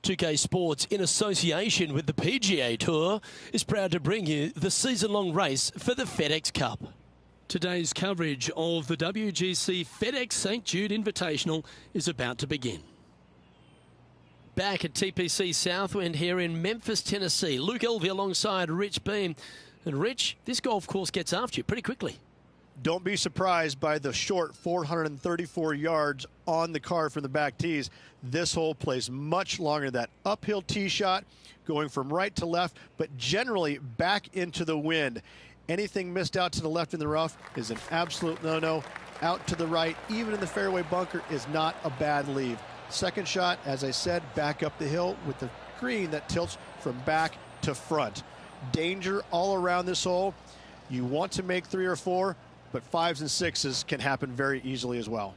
2K Sports, in association with the PGA Tour, is proud to bring you the season-long race for the FedEx Cup. Today's coverage of the WGC FedEx St. Jude Invitational is about to begin. Back at TPC Southwind here in Memphis, Tennessee. Luke Elvey alongside Rich Beam. And Rich, this golf course gets after you pretty quickly. Don't be surprised by the short 434 yards on the card from the back tees. This hole plays much longer. That uphill tee shot going from right to left, but generally back into the wind. Anything missed out to the left in the rough is an absolute no-no. Out to the right, even in the fairway bunker, is not a bad leave. Second shot, as I said, back up the hill with the green that tilts from back to front. Danger all around this hole. You want to make 3 or 4, but 5s and 6s can happen very easily as well.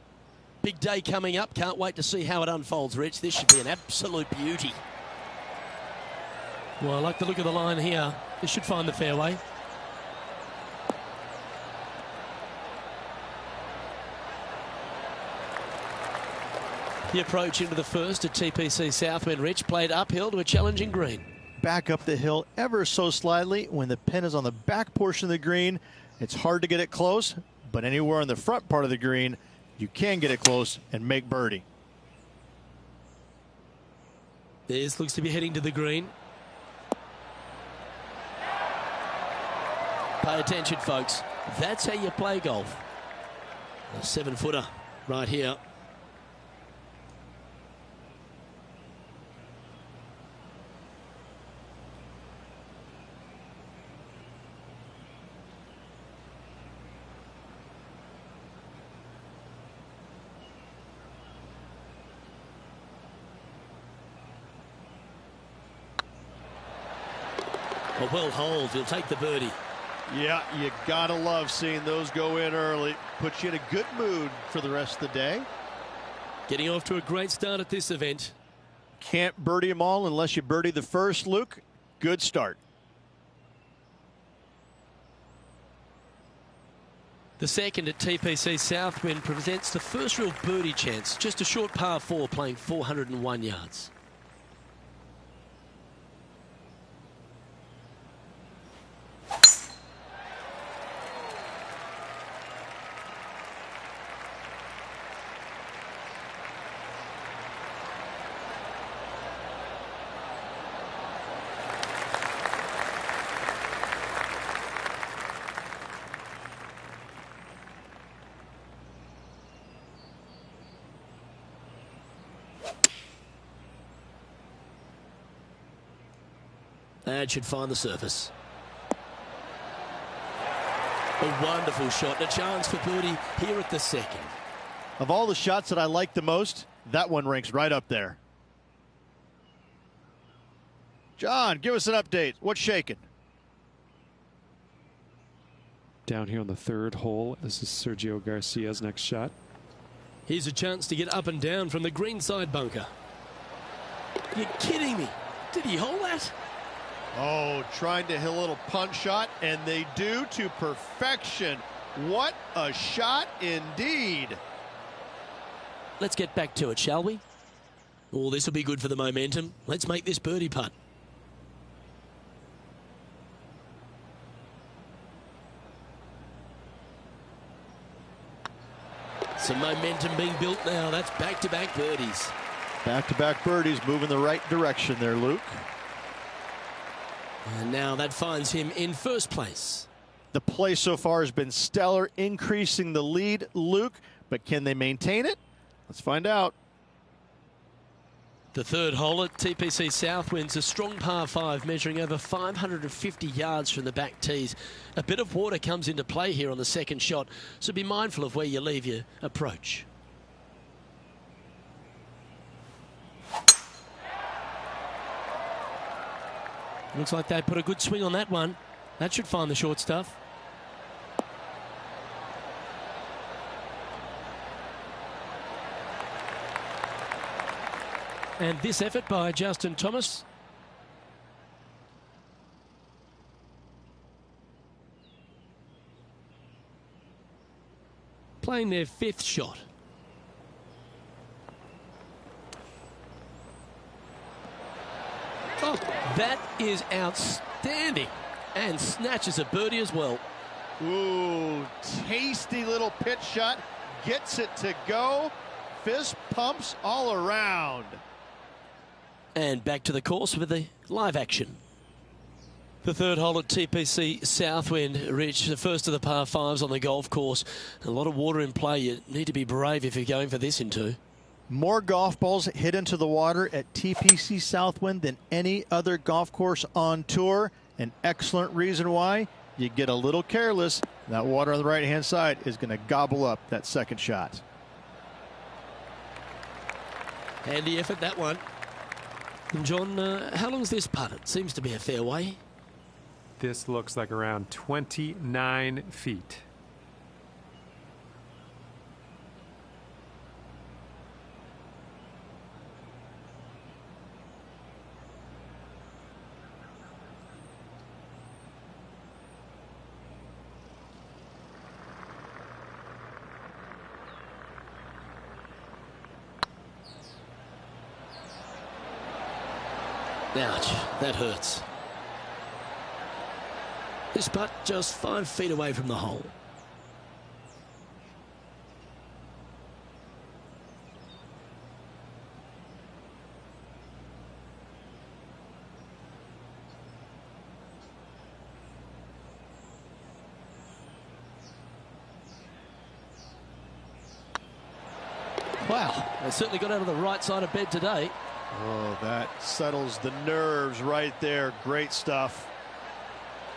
Big day coming up. Can't wait to see how it unfolds, Rich. This should be an absolute beauty. Well, I like the look of the line here. This should find the fairway. The approach into the first at TPC Southwind, Rich, played uphill to a challenging green. Back up the hill ever so slightly. When the pin is on the back portion of the green, it's hard to get it close, but anywhere on the front part of the green, you can get it close and make birdie. This looks to be heading to the green. Pay attention, folks. That's how you play golf. A 7-footer right here. A well holed, he'll take the birdie. Yeah, you gotta love seeing those go in early. Puts you in a good mood for the rest of the day. Getting off to a great start at this event. Can't birdie them all unless you birdie the first, Luke. Good start. The second at TPC Southwind presents the first real birdie chance. Just a short par 4 playing 401 yards. That should find the surface. A wonderful shot and a chance for birdie here at the second. Of all the shots that I like the most, that one ranks right up there. John, give us an update. What's shaking? Down here on the third hole, this is Sergio Garcia's next shot. Here's a chance to get up and down from the greenside bunker. You're kidding me. Did he hold that? Oh, trying to hit a little punch shot, and they do to perfection. What a shot indeed. Let's get back to it, shall we? Oh, this will be good for the momentum. Let's make this birdie putt. Some momentum being built now. That's back-to-back birdies. Back-to-back birdies, moving the right direction there, Luke. And now that finds him in first place. The play so far has been stellar, increasing the lead, Luke, but can they maintain it? Let's find out. The third hole at TPC Southwind's a strong par 5, measuring over 550 yards from the back tees. A bit of water comes into play here on the second shot, so be mindful of where you leave your approach. Looks like they put a good swing on that one. That should find the short stuff. And this effort by Justin Thomas. Playing their 5th shot. That is outstanding. And snatches a birdie as well. Ooh, tasty little pitch shot. Gets it to go. Fist pumps all around. And back to the course with the live action. The third hole at TPC Southwind, Rich, the first of the par fives on the golf course. A lot of water in play. You need to be brave if you're going for this in two. More golf balls hit into the water at TPC Southwind than any other golf course on tour. An excellent reason why. You get a little careless, that water on the right-hand side is going to gobble up that second shot. Handy effort, that one. And John, how long's this putt? It seems to be a fair way. This looks like around 29 feet. Ouch, that hurts. This putt just 5 feet away from the hole. Wow, they certainly got out of the right side of bed today. Oh, that settles the nerves right there. Great stuff.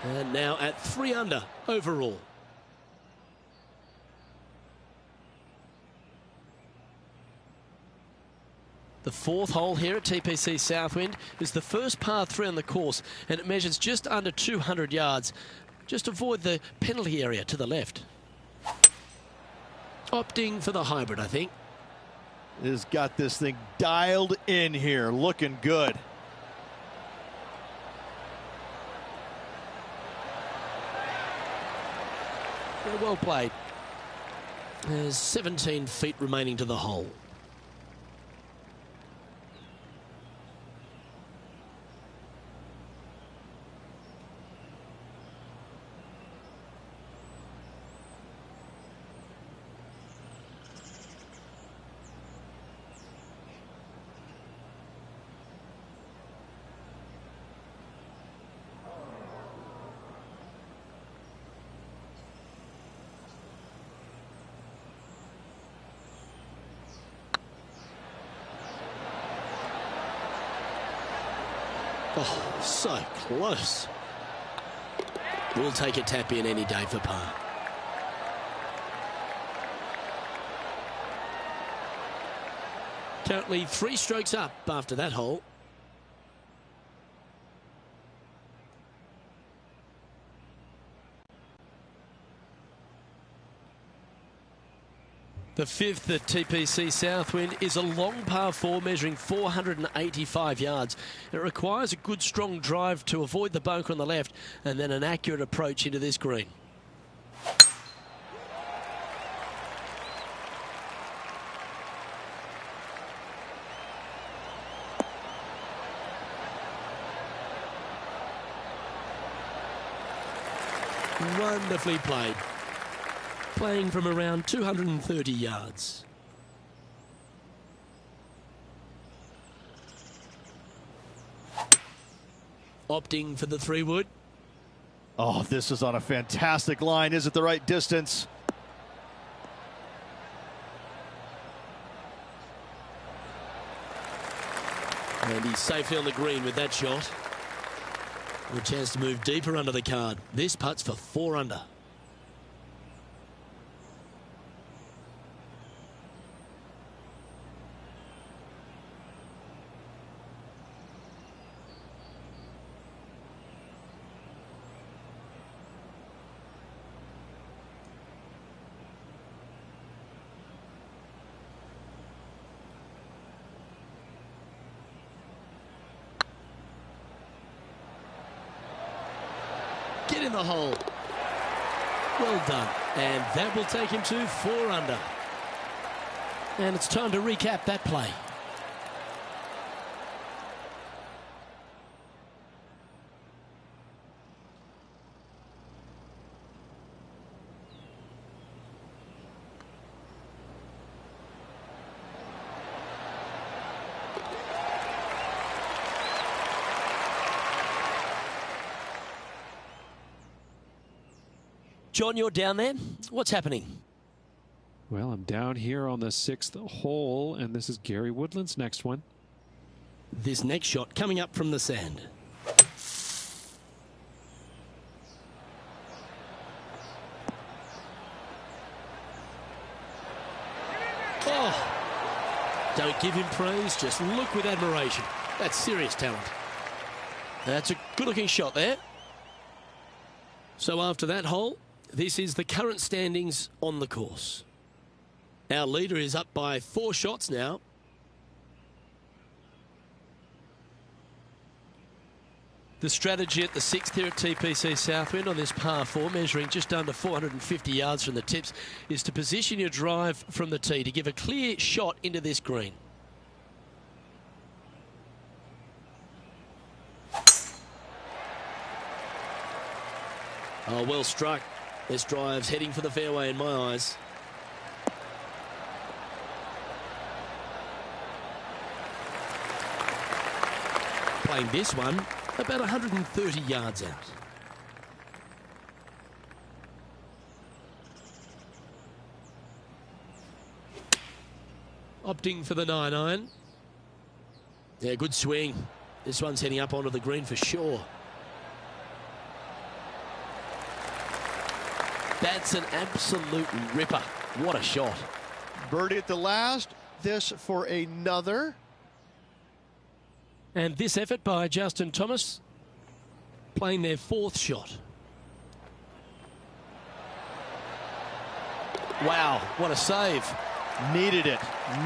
And now at 3 under overall. The fourth hole here at TPC Southwind is the first par 3 on the course, and it measures just under 200 yards. Just avoid the penalty area to the left. Opting for the hybrid, I think. Has got this thing dialed in here, looking good. Yeah, well played. There's 17 feet remaining to the hole. Oh, so close. We'll take a tap in any day for par. Currently 3 strokes up after that hole. The fifth at TPC Southwind is a long par 4 measuring 485 yards. It requires a good strong drive to avoid the bunker on the left and then an accurate approach into this green. Wonderfully played. Playing from around 230 yards. Opting for the 3-wood. Oh, this is on a fantastic line. Is it the right distance? And he's safely on the green with that shot. A chance to move deeper under the card. This putt's for 4 under. Get in the hole. Well done. And that will take him to 4 under. And it's time to recap that play. John, you're down there. What's happening? Well, I'm down here on the 6th hole, and this is Gary Woodland's next one. This next shot coming up from the sand. Oh, don't give him praise, just look with admiration. That's serious talent. That's a good-looking shot there. So after that hole, this is the current standings on the course. Our leader is up by 4 shots now. The strategy at the 6th here at TPC Southwind on this par 4, measuring just under 450 yards from the tips, is to position your drive from the tee to give a clear shot into this green. Oh, well struck. This drive's heading for the fairway in my eyes. Playing this one about 130 yards out. Opting for the 9-iron. Yeah, good swing. This one's heading up onto the green for sure. That's an absolute ripper. What a shot. Birdie at the last. This for another. And this effort by Justin Thomas, playing their 4th shot. Wow, what a save. Needed it.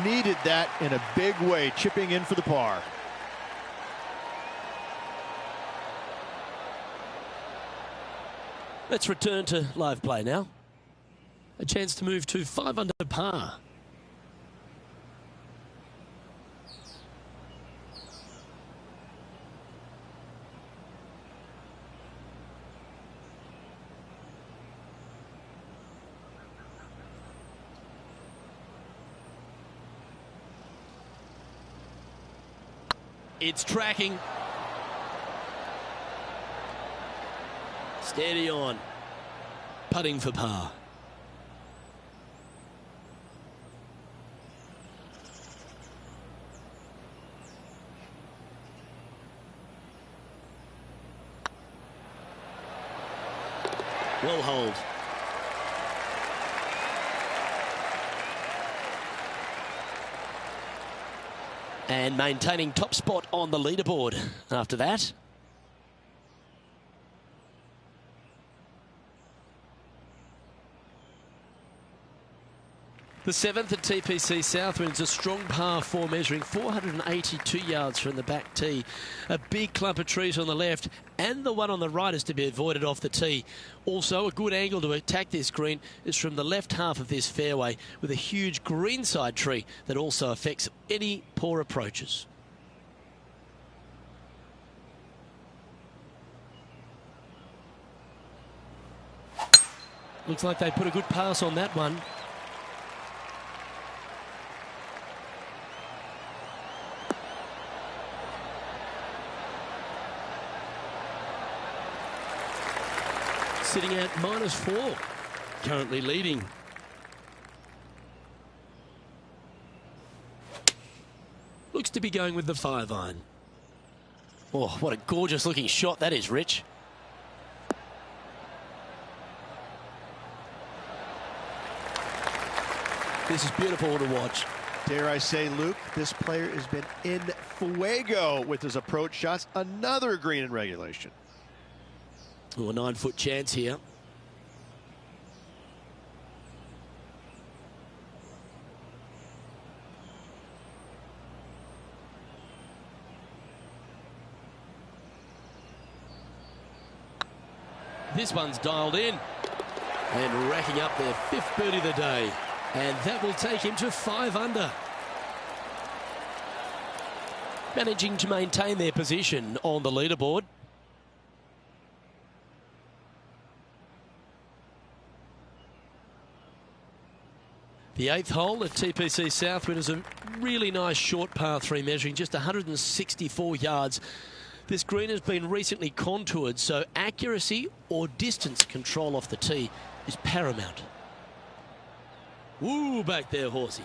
Needed that in a big way, chipping in for the par. Let's return to live play now. A chance to move to 5 under par. It's tracking. Steady on. Putting for par. Well hold. And maintaining top spot on the leaderboard after that. The 7th at TPC Southwind is a strong par 4, measuring 482 yards from the back tee. A big clump of trees on the left, and the one on the right is to be avoided off the tee. Also, a good angle to attack this green is from the left half of this fairway, with a huge greenside tree that also affects any poor approaches. Looks like they put a good pass on that one. Sitting at -4, currently leading. Looks to be going with the 5-iron. Oh, what a gorgeous looking shot that is, Rich. This is beautiful to watch. Dare I say, Luke, this player has been in fuego with his approach shots. Another green in regulation. Oh, a 9-foot chance here. This one's dialed in and racking up their 5th birdie of the day. And that will take him to 5 under. Managing to maintain their position on the leaderboard. The 8th hole at TPC Southwind is a really nice short par 3, measuring just 164 yards This green has been recently contoured, so accuracy or distance control off the tee is paramount. Woo, back there, horsey.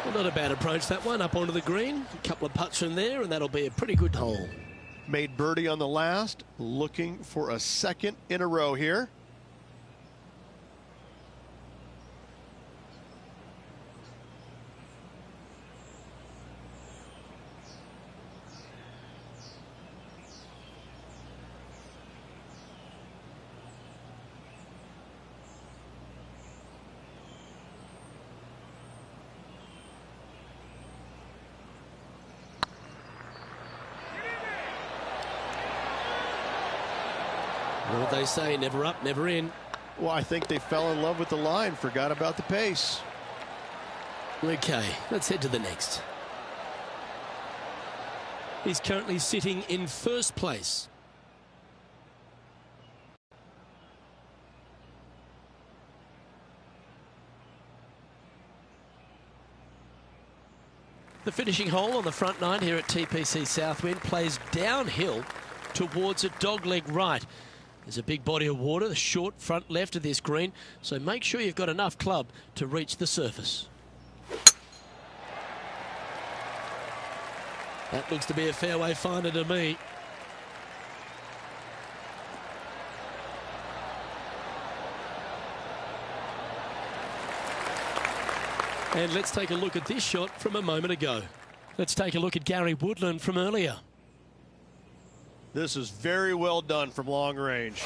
Well, not a bad approach, that one, up onto the green. A couple of putts from there, and that'll be a pretty good hole. Made birdie on the last, looking for a second in a row here. What they say, never up, never in. Well, I think they fell in love with the line, forgot about the pace. Okay, let's head to the next. He's currently sitting in first place. The finishing hole on the front nine here at TPC Southwind plays downhill towards a dogleg right. There's a big body of water, the short front left of this green, so make sure you've got enough club to reach the surface. That looks to be a fairway finder to me. And let's take a look at this shot from a moment ago. Let's take a look at Gary Woodland from earlier. This is very well done from long range.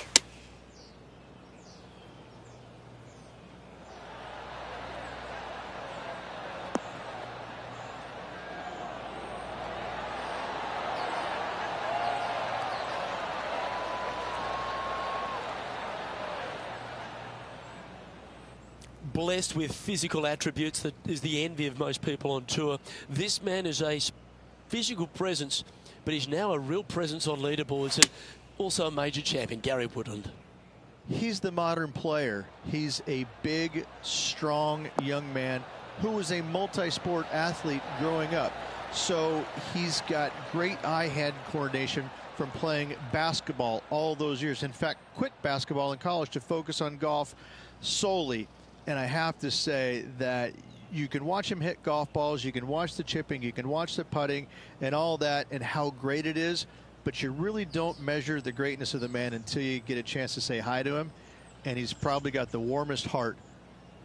Blessed with physical attributes that is the envy of most people on tour. This man is a physical presence, but he's now a real presence on leaderboards and also a major champion, Gary Woodland. He's the modern player. He's a big, strong young man who was a multi-sport athlete growing up. So he's got great eye-hand coordination from playing basketball all those years. In fact, quit basketball in college to focus on golf solely. And I have to say that you can watch him hit golf balls, you can watch the chipping, you can watch the putting and all that and how great it is, but you really don't measure the greatness of the man until you get a chance to say hi to him. And he's probably got the warmest heart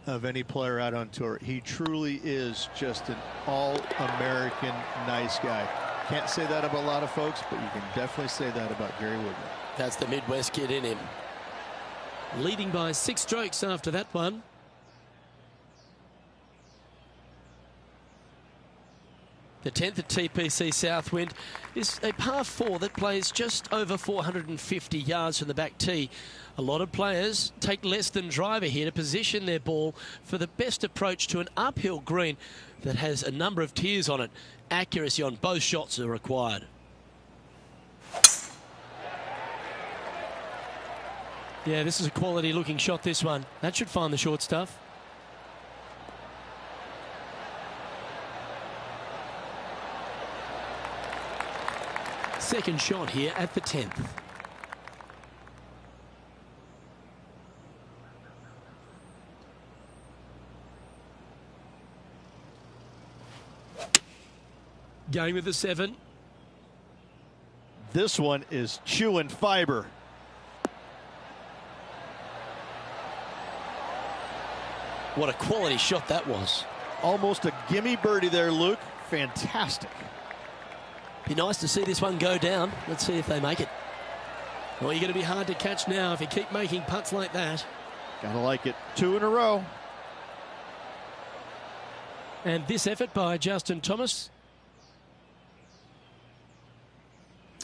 of any player out on tour. He truly is just an all-American nice guy. Can't say that about a lot of folks, but you can definitely say that about Gary Woodland. That's the Midwest kid in him. Leading by 6 strokes after that one. The 10th at TPC Southwind is a par 4 that plays just over 450 yards from the back tee. A lot of players take less than driver here to position their ball for the best approach to an uphill green that has a number of tiers on it. Accuracy on both shots are required. Yeah, this is a quality looking shot, this one. That should find the short stuff. Second shot here at the 10th. Going with the 7. This one is chewing fiber. What a quality shot that was. Almost a gimme birdie there, Luke. Fantastic. Be nice to see this one go down. Let's see if they make it. Well, you're going to be hard to catch now if you keep making putts like that. Gotta like it. 2 in a row. And this effort by Justin Thomas.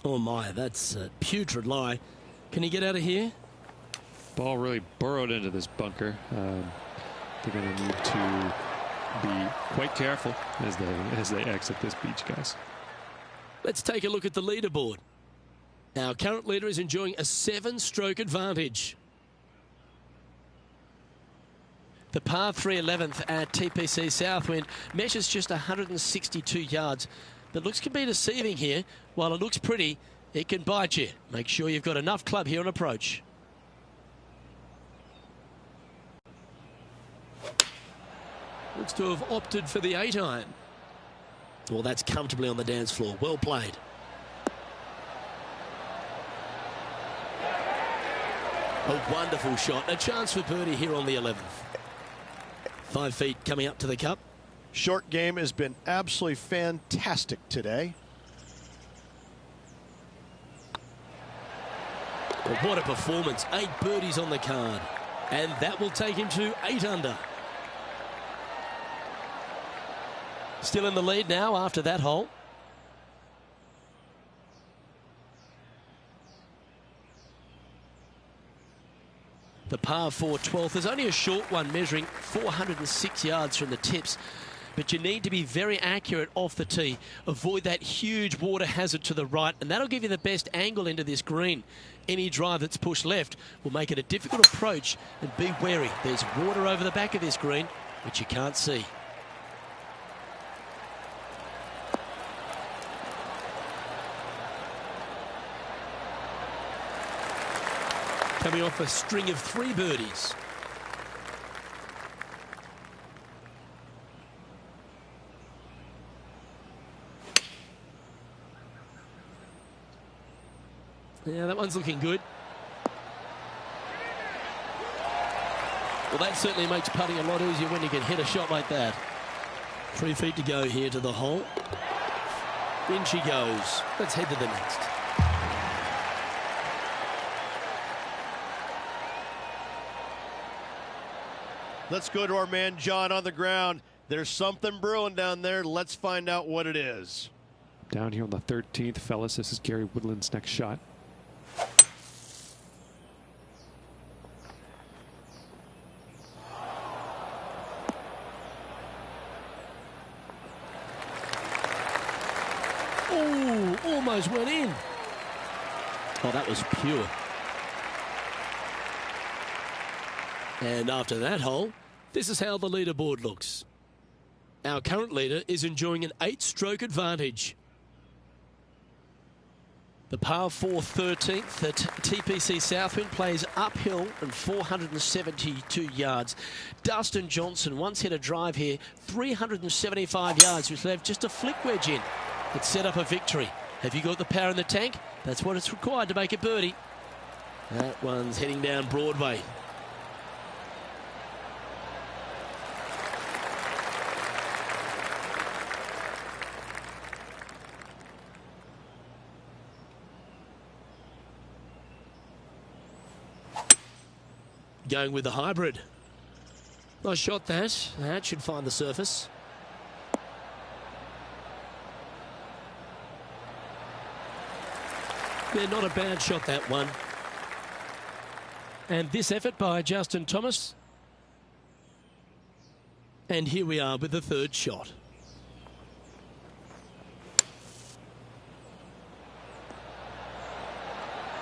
Oh my, that's a putrid lie. Can he get out of here? Ball really burrowed into this bunker. They're going to need to be quite careful as they exit this beach, guys. Let's take a look at the leaderboard. Our current leader is enjoying a 7-stroke advantage. The par 3 11th at TPC Southwind measures just 162 yards. But looks can be deceiving here. While it looks pretty, it can bite you. Make sure you've got enough club here on approach. Looks to have opted for the 8-iron. Well, that's comfortably on the dance floor. Well played. A wonderful shot. A chance for birdie here on the 11th. 5 feet coming up to the cup. Short game has been absolutely fantastic today. Well, what a performance. 8 birdies on the card. And that will take him to 8 under. Still in the lead now after that hole. The par 4 12th is only a short one, measuring 406 yards from the tips. But you need to be very accurate off the tee. Avoid that huge water hazard to the right, and that'll give you the best angle into this green. Any drive that's pushed left will make it a difficult approach, and be wary. There's water over the back of this green, which you can't see. Coming off a string of 3 birdies. Yeah, that one's looking good. Well, that certainly makes putting a lot easier when you can hit a shot like that. 3 feet to go here to the hole. In she goes. Let's head to the next. Let's go to our man John on the ground. There's something brewing down there. Let's find out what it is. Down here on the 13th, fellas, this is Gary Woodland's next shot. Oh, almost went in. Oh, that was pure. And after that hole, this is how the leaderboard looks. Our current leader is enjoying an 8-stroke advantage. The par 4 13th at TPC Southwind plays uphill and 472 yards. Dustin Johnson once hit a drive here, 375 yards, which left just a flick wedge in. It set up a victory. Have you got the power in the tank? That's what it's required to make a birdie. That one's heading down Broadway. Going with the hybrid. Nice shot that. That should find the surface. Yeah, not a bad shot, that one. And this effort by Justin Thomas. And here we are with the 3rd shot.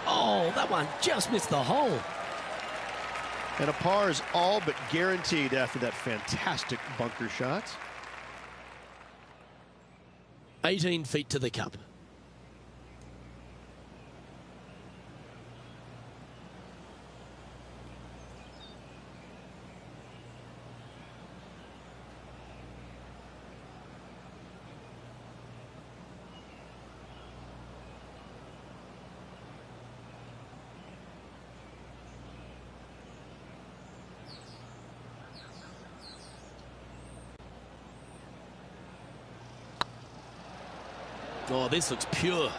Oh, that one just missed the hole. And a par is all but guaranteed after that fantastic bunker shot. 18 feet to the cup. Oh, this looks pure.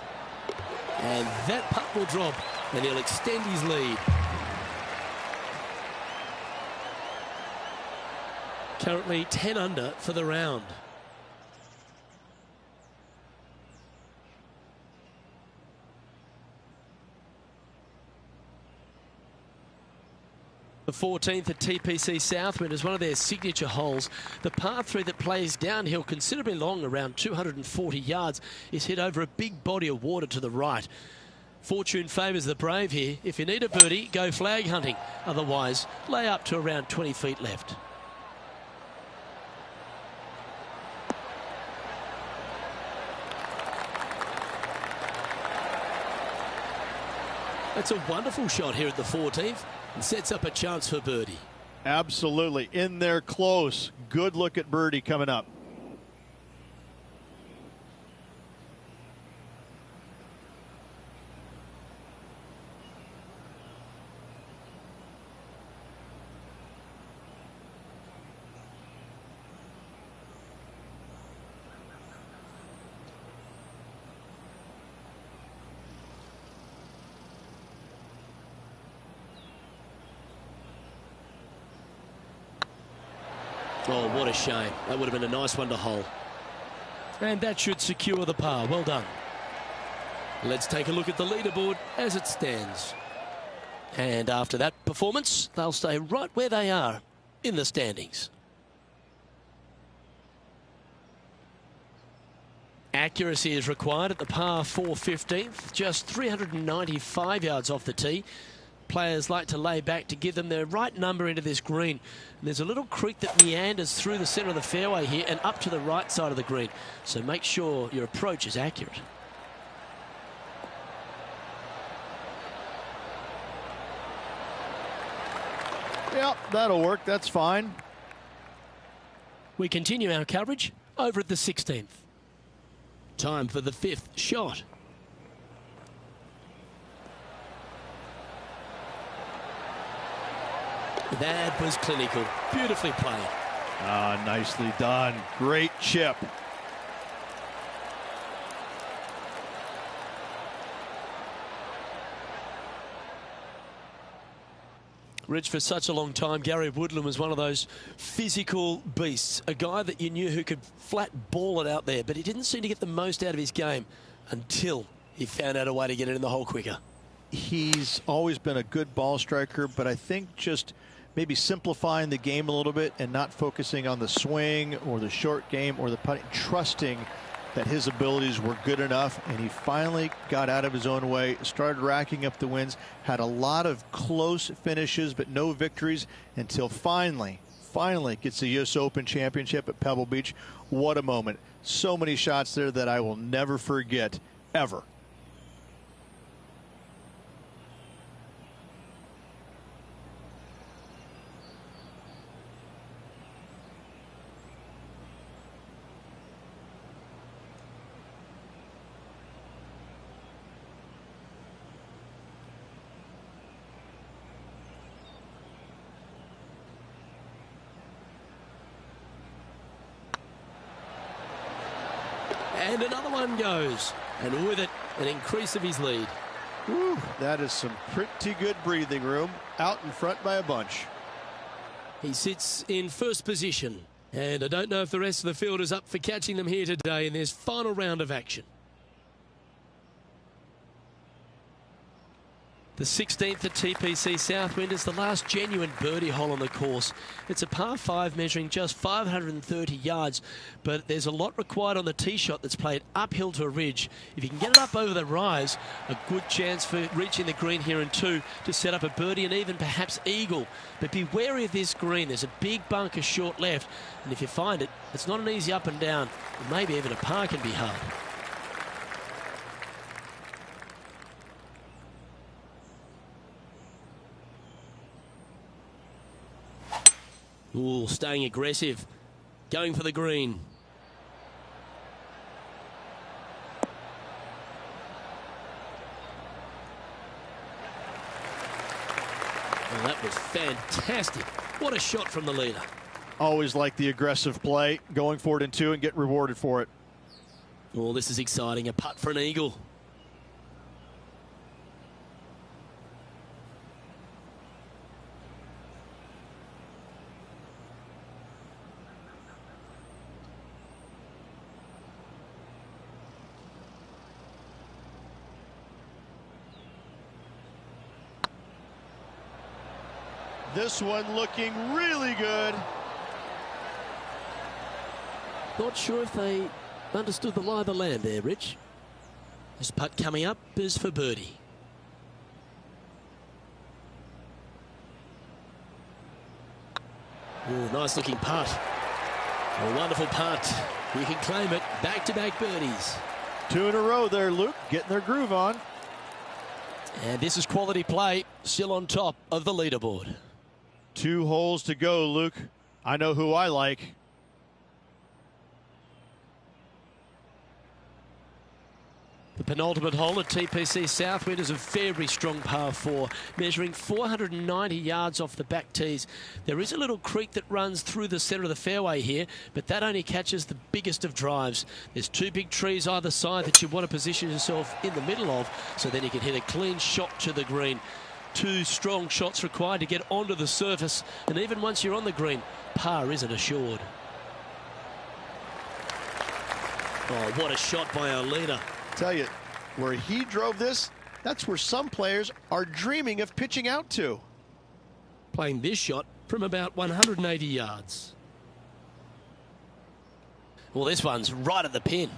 And that putt will drop, and he'll extend his lead. Currently 10 under for the round. The 14th at TPC Southwind is one of their signature holes. The par 3 that plays downhill considerably long, around 240 yards, is hit over a big body of water to the right. Fortune favours the brave here. If you need a birdie, go flag hunting. Otherwise, lay up to around 20 feet left. That's a wonderful shot here at the 14th and sets up a chance for birdie. Absolutely. In there close. Good look at birdie coming up. Oh, what a shame. That would have been a nice one to hole. And that should secure the par. Well done. Let's take a look at the leaderboard as it stands. And after that performance, they'll stay right where they are in the standings. Accuracy is required at the par 415th, just 395 yards off the tee. Players like to lay back to give them their right number into this green. And there's a little creek that meanders through the centre of the fairway here and up to the right side of the green. So make sure your approach is accurate. Yep, that'll work. That's fine. We continue our coverage over at the 16th. Time for the 5th shot. That was clinical. Beautifully played. Ah, nicely done. Great chip. Rich, for such a long time, Gary Woodland was one of those physical beasts. A guy that you knew who could flat ball it out there, but he didn't seem to get the most out of his game until he found out a way to get it in the hole quicker. He's always been a good ball striker, but I think just maybe simplifying the game a little bit and not focusing on the swing or the short game or the putting, trusting that his abilities were good enough, and he finally got out of his own way, started racking up the wins, had a lot of close finishes but no victories until finally gets the US Open Championship at Pebble Beach. What a moment. So many shots there that I will never forget, ever. And another one goes. And with it, an increase of his lead. Whew, that is some pretty good breathing room. Out in front by a bunch. He sits in first position. And I don't know if the rest of the field is up for catching them here today in this final round of action. The 16th at TPC Southwind is the last genuine birdie hole on the course. It's a par 5 measuring just 530 yards, but there's a lot required on the tee shot that's played uphill to a ridge. If you can get it up over the rise, a good chance for reaching the green here in 2 to set up a birdie and even perhaps eagle. But be wary of this green. There's a big bunker short left, and if you find it, it's not an easy up and down. Maybe even a par can be hard. Ooh, staying aggressive. Going for the green. Well, that was fantastic. What a shot from the leader. Always like the aggressive play, going for it in 2 and get rewarded for it. Oh, this is exciting. A putt for an eagle. This one looking really good. Not sure if they understood the lie of the land there, Rich. This putt coming up is for birdie. Oh, nice looking putt. A wonderful putt. You can claim it. Back-to-back birdies. 2 in a row there, Luke. Getting their groove on. And this is quality play, still on top of the leaderboard. 2 holes to go, Luke. I know who I like. The penultimate hole at TPC Southwind is a very strong par 4, measuring 490 yards off the back tees. There is a little creek that runs through the centre of the fairway here, but that only catches the biggest of drives. There's 2 big trees either side that you want to position yourself in the middle of, so then you can hit a clean shot to the green. 2 strong shots required to get onto the surface, and even once you're on the green, par isn't assured. Oh, what a shot by our leader. Tell you, where he drove this, that's where some players are dreaming of pitching out to. Playing this shot from about 180 yards. Well, this one's right at the pin.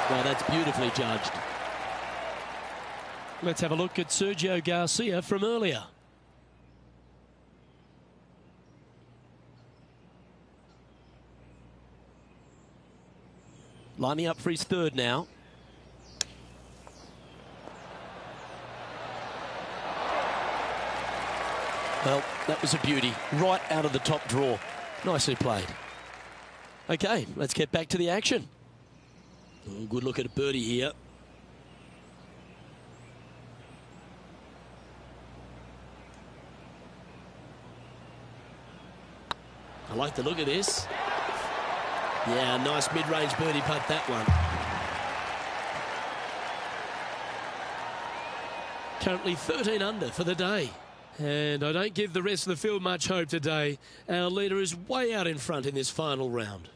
Well, that's beautifully judged. Let's have a look at Sergio Garcia from earlier. Lining up for his 3rd now. Well, that was a beauty. Right out of the top draw. Nicely played. Okay, let's get back to the action. Oh, good look at a birdie here. I like the look of this. Yeah, nice mid-range birdie putt, that one. Currently 13 under for the day. And I don't give the rest of the field much hope today. Our leader is way out in front in this final round.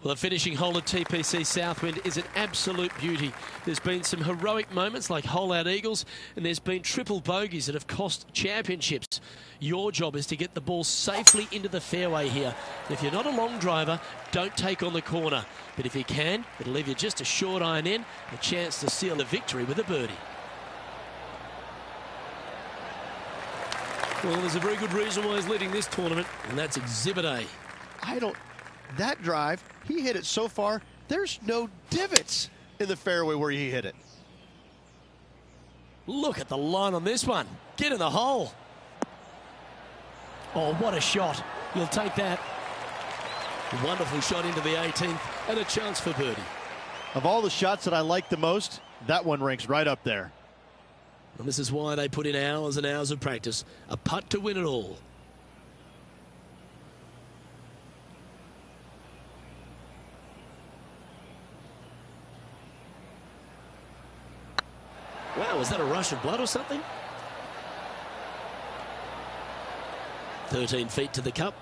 Well, the finishing hole at TPC Southwind is an absolute beauty. There's been some heroic moments like hole-out eagles, and there's been triple bogeys that have cost championships. Your job is to get the ball safely into the fairway here. If you're not a long driver, don't take on the corner. But if you can, it'll leave you just a short iron in, a chance to seal the victory with a birdie. Well, there's a very good reason why he's leading this tournament, and that's Exhibit A. That drive, he hit it so far, there's no divots in the fairway where he hit it. Look at the line on this one. Get in the hole. Oh, what a shot. You'll take that. Wonderful shot into the 18th and a chance for birdie. Of all the shots that I like the most, that one ranks right up there. And this is why they put in hours and hours of practice. A putt to win it all. Wow, was that a rush of blood or something? 13 feet to the cup.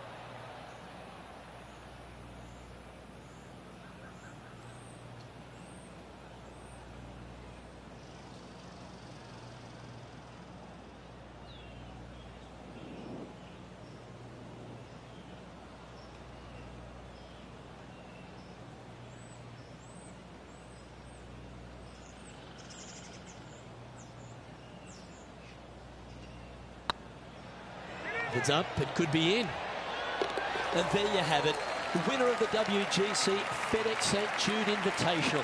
If it's up, it could be in. And there you have it. The winner of the WGC FedEx St. Jude Invitational.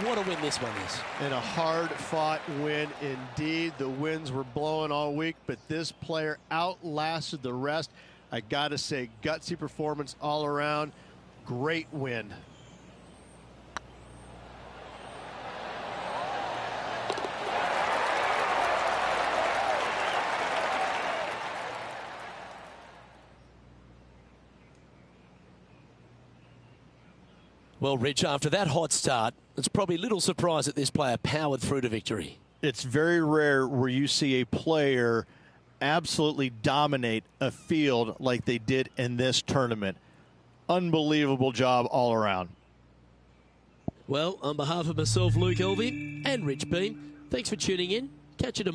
What a win this one is. And a hard-fought win indeed. The winds were blowing all week, but this player outlasted the rest. I got to say, gutsy performance all around. Great win. Well, Rich, after that hot start, it's probably little surprise that this player powered through to victory. It's very rare where you see a player absolutely dominate a field like they did in this tournament. Unbelievable job all around. Well, on behalf of myself, Luke Elvey, and Rich Beam, thanks for tuning in. Catch you tomorrow.